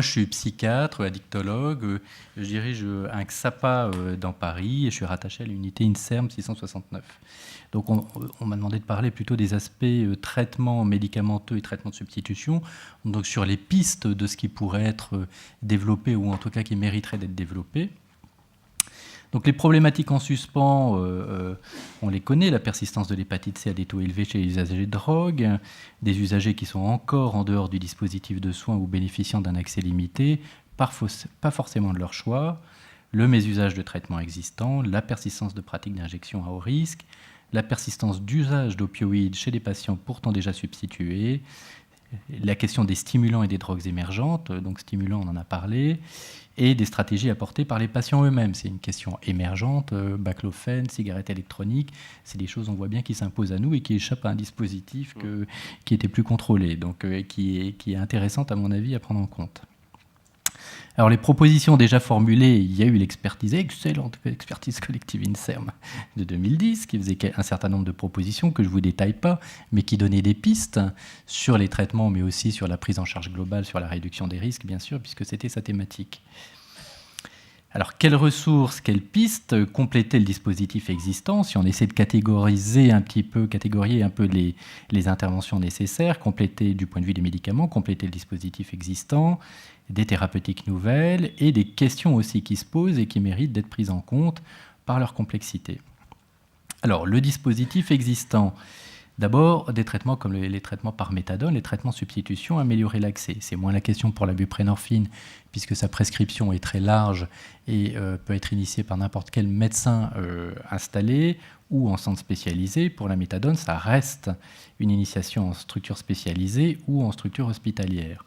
moi, je suis psychiatre, addictologue. Je dirige un XAPA dans Paris et je suis rattaché à l'unité INSERM 669. Donc, on m'a demandé de parler plutôt des aspects traitement médicamenteux et traitement de substitution, donc sur les pistes de ce qui pourrait être développé ou en tout cas qui mériterait d'être développé. Donc les problématiques en suspens, on les connaît, la persistance de l'hépatite C à des taux élevés chez les usagers de drogue, des usagers qui sont encore en dehors du dispositif de soins ou bénéficiant d'un accès limité, pas forcément de leur choix, le mésusage de traitements existants, la persistance de pratiques d'injection à haut risque, la persistance d'usage d'opioïdes chez des patients pourtant déjà substitués, la question des stimulants et des drogues émergentes, donc stimulants on en a parlé, et des stratégies apportées par les patients eux-mêmes. C'est une question émergente, baclofène, cigarettes électroniques, c'est des choses on voit bien qui s'imposent à nous et qui échappent à un dispositif qui était plus contrôlé, donc qui est intéressante à mon avis à prendre en compte. Alors les propositions déjà formulées, il y a eu l'expertise, excellente expertise collective INSERM de 2010, qui faisait un certain nombre de propositions que je ne vous détaille pas, mais qui donnaient des pistes sur les traitements, mais aussi sur la prise en charge globale, sur la réduction des risques, bien sûr, puisque c'était sa thématique. Alors, quelles ressources, quelles pistes compléter le dispositif existant? Si on essaie de catégoriser un peu les interventions nécessaires, compléter du point de vue des médicaments, compléter le dispositif existant, des thérapeutiques nouvelles et des questions aussi qui se posent et qui méritent d'être prises en compte par leur complexité. Alors, le dispositif existant, d'abord, des traitements comme les traitements par méthadone, les traitements substitution, améliorer l'accès. C'est moins la question pour la buprenorphine, puisque sa prescription est très large et peut être initiée par n'importe quel médecin installé ou en centre spécialisé. Pour la méthadone, ça reste une initiation en structure spécialisée ou en structure hospitalière.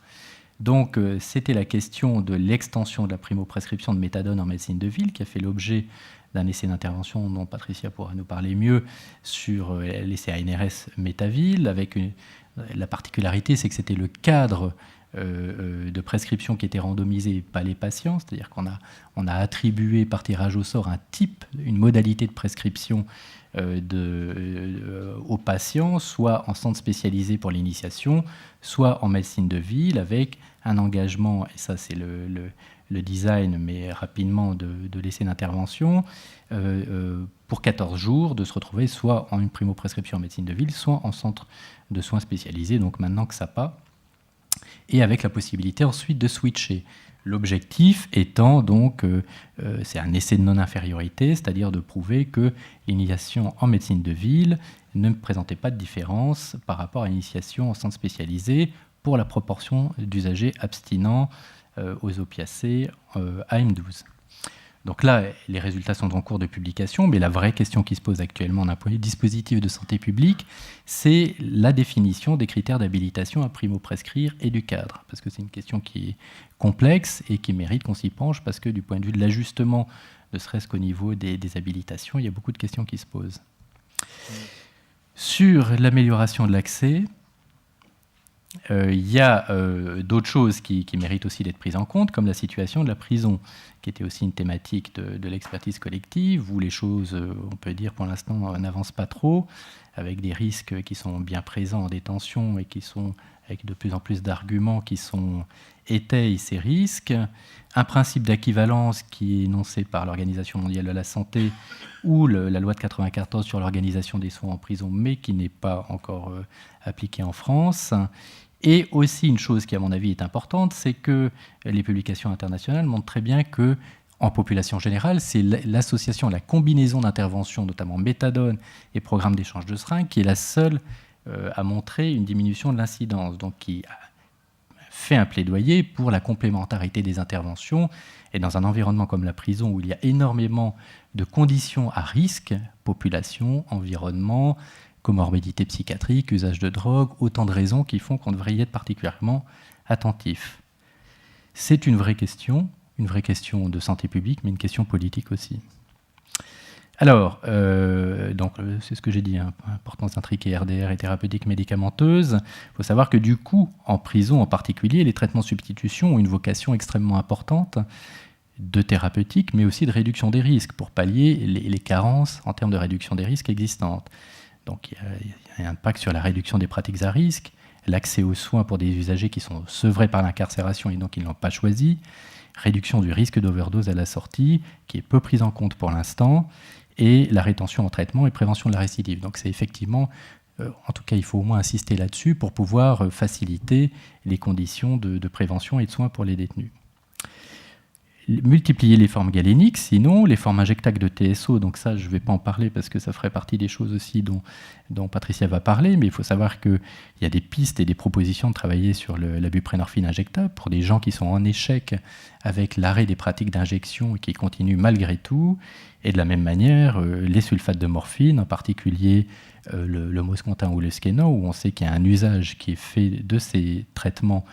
Donc, c'était la question de l'extension de la primo-prescription de méthadone en médecine de ville qui a fait l'objet d'un essai d'intervention dont Patricia pourra nous parler mieux sur l'essai ANRS Métaville, avec la particularité, c'est que c'était le cadre de prescription qui était randomisé, pas les patients, c'est-à-dire qu'on a attribué par tirage au sort un type, une modalité de prescription aux patients, soit en centre spécialisé pour l'initiation, soit en médecine de ville, avec un engagement, et ça c'est le design, mais rapidement de l'essai d'intervention, pour 14 jours, de se retrouver soit en une primo-prescription en médecine de ville, soit en centre de soins spécialisés, donc maintenant XAPA, et avec la possibilité ensuite de switcher. L'objectif étant donc, c'est un essai de non-infériorité, c'est-à-dire de prouver que l'initiation en médecine de ville ne présentait pas de différence par rapport à l'initiation en centre spécialisé pour la proportion d'usagers abstinents aux opiacés AM12. Donc là, les résultats sont en cours de publication, mais la vraie question qui se pose actuellement d'un point de vue dispositif de santé publique, c'est la définition des critères d'habilitation à primo-prescrire et du cadre, parce que c'est une question qui est complexe et qui mérite qu'on s'y penche, parce que du point de vue de l'ajustement, ne serait-ce qu'au niveau des habilitations, il y a beaucoup de questions qui se posent. Sur l'amélioration de l'accès, il y a d'autres choses qui méritent aussi d'être prises en compte, comme la situation de la prison, qui était aussi une thématique de l'expertise collective, où les choses, on peut dire pour l'instant, n'avancent pas trop, avec des risques qui sont bien présents en détention et qui sont, avec de plus en plus d'arguments qui étayent ces risques. Un principe d'équivalence qui est énoncé par l'Organisation mondiale de la santé ou la loi de 1994 sur l'organisation des soins en prison, mais qui n'est pas encore appliquée en France. Et aussi une chose qui, à mon avis, est importante, c'est que les publications internationales montrent très bien que, en population générale, c'est l'association, la combinaison d'interventions, notamment méthadone et programme d'échange de seringues, qui est la seule à montrer une diminution de l'incidence, donc qui fait un plaidoyer pour la complémentarité des interventions. Et dans un environnement comme la prison, où il y a énormément de conditions à risque, population, environnement, comorbidité psychiatrique, usage de drogue, autant de raisons qui font qu'on devrait y être particulièrement attentif. C'est une vraie question de santé publique, mais une question politique aussi. Alors, donc, c'est ce que j'ai dit, importance intriquée RDR et thérapeutique médicamenteuse. Il faut savoir que du coup, en prison en particulier, les traitements de substitution ont une vocation extrêmement importante de thérapeutique, mais aussi de réduction des risques, pour pallier les carences en termes de réduction des risques existantes. Donc il y a un impact sur la réduction des pratiques à risque, l'accès aux soins pour des usagers qui sont sevrés par l'incarcération et donc ils ne l'ont pas choisi, réduction du risque d'overdose à la sortie, qui est peu prise en compte pour l'instant, et la rétention en traitement et prévention de la récidive. Donc c'est effectivement, en tout cas il faut au moins insister là-dessus pour pouvoir faciliter les conditions de prévention et de soins pour les détenus. Multiplier les formes galéniques, sinon les formes injectables de TSO, donc ça je ne vais pas en parler parce que ça ferait partie des choses aussi dont Patricia va parler, mais il faut savoir qu'il y a des pistes et des propositions de travailler sur la buprenorphine injectable pour des gens qui sont en échec avec l'arrêt des pratiques d'injection et qui continuent malgré tout, et de la même manière les sulfates de morphine, en particulier le moscontin ou le Skeno, où on sait qu'il y a un usage qui est fait de ces traitements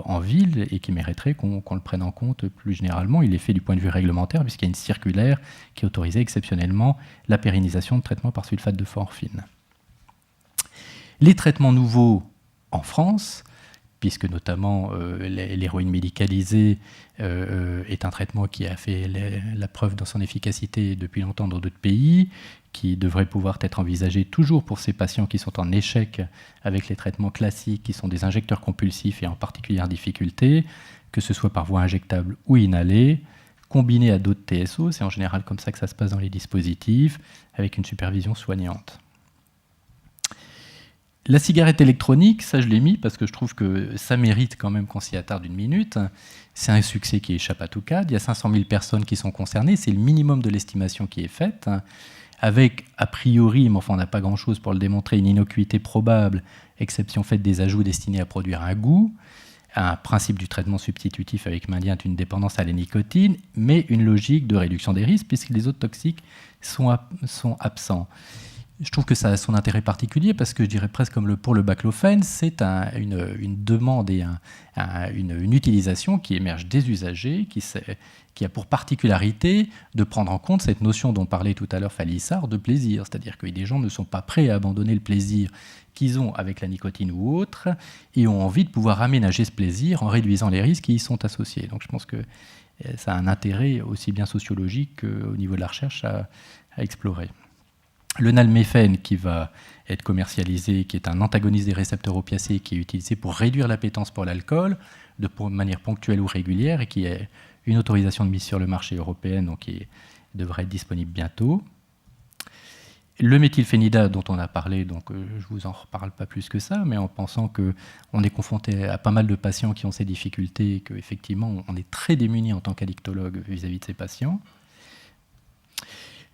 en ville et qui mériterait qu'on le prenne en compte plus généralement. Il est fait du point de vue réglementaire puisqu'il y a une circulaire qui autorisait exceptionnellement la pérennisation de traitements par sulfate de morphine. Les traitements nouveaux en France, puisque notamment l'héroïne médicalisée est un traitement qui a fait la preuve de son efficacité depuis longtemps dans d'autres pays, qui devrait pouvoir être envisagé toujours pour ces patients qui sont en échec avec les traitements classiques, qui sont des injecteurs compulsifs et en particulier en difficulté, que ce soit par voie injectable ou inhalée, combiné à d'autres TSO, c'est en général comme ça que ça se passe dans les dispositifs, avec une supervision soignante. La cigarette électronique, ça je l'ai mis parce que je trouve que ça mérite quand même qu'on s'y attarde une minute. C'est un succès qui échappe à tout cadre. Il y a 500 000 personnes qui sont concernées, c'est le minimum de l'estimation qui est faite, avec a priori, mais enfin on n'a pas grand-chose pour le démontrer, une innocuité probable, exception faite des ajouts destinés à produire un goût, un principe du traitement substitutif avec maintien d'une dépendance à la nicotine, mais une logique de réduction des risques puisque les autres toxiques sont absents. Je trouve que ça a son intérêt particulier parce que je dirais presque comme pour le baclofène, c'est une demande et une utilisation qui émerge des usagers, qui a pour particularité de prendre en compte cette notion dont parlait tout à l'heure Falissard de plaisir. C'est-à-dire que des gens ne sont pas prêts à abandonner le plaisir qu'ils ont avec la nicotine ou autre et ont envie de pouvoir aménager ce plaisir en réduisant les risques qui y sont associés. Donc je pense que ça a un intérêt aussi bien sociologique qu'au niveau de la recherche à explorer. Le nalméphène qui va être commercialisé, qui est un antagoniste des récepteurs opiacés, qui est utilisé pour réduire l'appétence pour l'alcool de manière ponctuelle ou régulière et qui a une autorisation de mise sur le marché européenne, donc qui devrait être disponible bientôt. Le méthylphénidate dont on a parlé, donc je ne vous en reparle pas plus que ça, mais en pensant qu'on est confronté à pas mal de patients qui ont ces difficultés et qu'effectivement on est très démunis en tant qu'addictologue vis-à-vis de ces patients.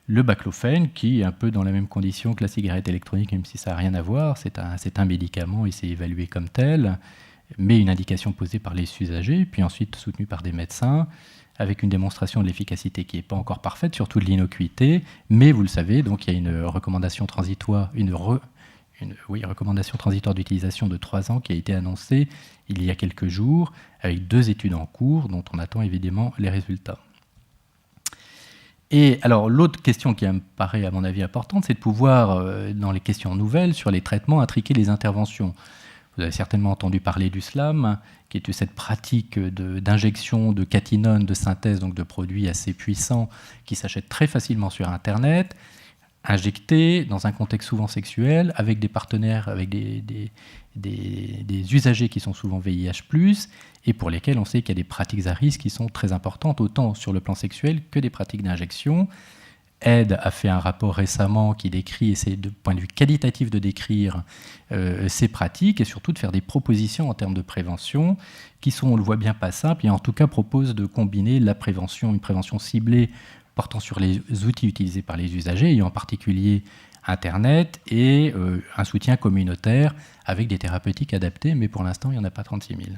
Le baclofène, qui est un peu dans la même condition que la cigarette électronique, même si ça n'a rien à voir, c'est un médicament et c'est évalué comme tel, mais une indication posée par les usagers, puis ensuite soutenue par des médecins, avec une démonstration de l'efficacité qui n'est pas encore parfaite, surtout de l'innocuité, mais vous le savez, donc il y a une recommandation transitoire, recommandation transitoire d'utilisation de 3 ans qui a été annoncée il y a quelques jours, avec 2 études en cours, dont on attend évidemment les résultats. Et alors, l'autre question qui me paraît, à mon avis, importante, c'est de pouvoir, dans les questions nouvelles, sur les traitements, intriquer les interventions. Vous avez certainement entendu parler du SLAM, qui est cette pratique d'injection de catinone, de synthèse, donc de produits assez puissants, qui s'achètent très facilement sur Internet, injectés dans un contexte souvent sexuel, avec des partenaires, avec des usagers qui sont souvent VIH+, et pour lesquels on sait qu'il y a des pratiques à risque qui sont très importantes, autant sur le plan sexuel que des pratiques d'injection. Aide a fait un rapport récemment qui décrit, essaie de point de vue qualitatif de décrire ces pratiques et surtout de faire des propositions en termes de prévention qui sont, on le voit bien, pas simples et en tout cas propose de combiner la prévention, une prévention ciblée portant sur les outils utilisés par les usagers et en particulier Internet et un soutien communautaire avec des thérapeutiques adaptées, mais pour l'instant il n'y en a pas 36 000.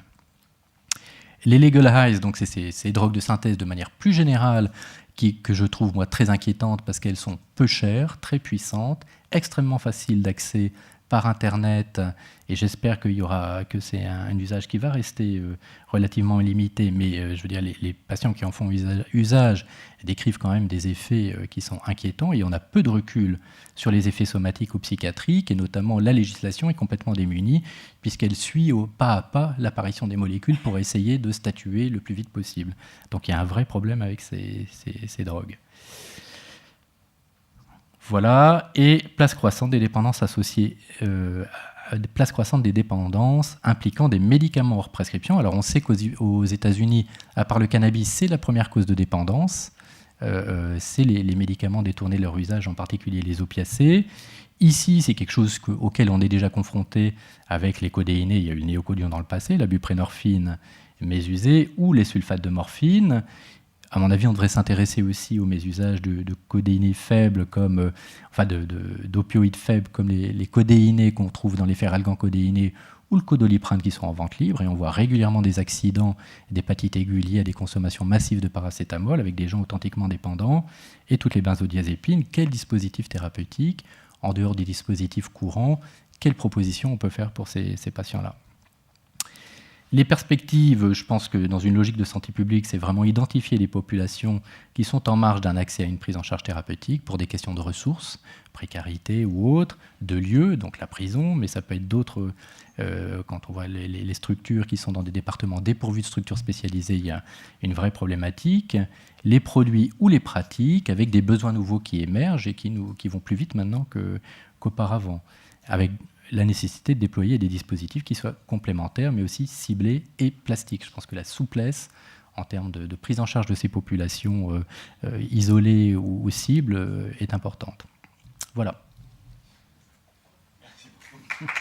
Les legal highs, donc c'est ces drogues de synthèse de manière plus générale que je trouve moi très inquiétantes parce qu'elles sont peu chères, très puissantes, extrêmement faciles d'accès par Internet, et j'espère que c'est un usage qui va rester relativement limité, mais je veux dire, les patients qui en font usage décrivent quand même des effets qui sont inquiétants, et on a peu de recul sur les effets somatiques ou psychiatriques, et notamment la législation est complètement démunie, puisqu'elle suit au pas à pas l'apparition des molécules pour essayer de statuer le plus vite possible. Donc il y a un vrai problème avec ces drogues. Voilà, et place croissante des dépendances associées place croissante des dépendances impliquant des médicaments hors prescription. Alors on sait qu'aux États-Unis, à part le cannabis, c'est la première cause de dépendance. C'est les médicaments détournés de leur usage, en particulier les opiacés. Ici, c'est quelque chose auquel on est déjà confronté avec les codéinés. Il y a eu le néocodion dans le passé, la buprénorphine mésusée ou les sulfates de morphine. À mon avis, on devrait s'intéresser aussi aux mésusages de codéinés faibles, d'opioïdes faibles, comme les codéinés qu'on trouve dans les ferralgan-codéinés ou le codoliprane qui sont en vente libre. Et on voit régulièrement des accidents d'hépatite aiguë liés à des consommations massives de paracétamol avec des gens authentiquement dépendants. Et toutes les benzodiazépines, quel dispositif thérapeutique, en dehors des dispositifs courants, quelles propositions on peut faire pour ces patients-là? Les perspectives, je pense que dans une logique de santé publique, c'est vraiment identifier les populations qui sont en marge d'un accès à une prise en charge thérapeutique pour des questions de ressources, précarité ou autres, de lieux, donc la prison, mais ça peut être d'autres, quand on voit les structures qui sont dans des départements dépourvus de structures spécialisées, il y a une vraie problématique, les produits ou les pratiques avec des besoins nouveaux qui émergent et qui vont plus vite maintenant qu'auparavant, avec la nécessité de déployer des dispositifs qui soient complémentaires, mais aussi ciblés et plastiques. Je pense que la souplesse en termes de prise en charge de ces populations isolées ou cibles est importante. Voilà. Merci beaucoup.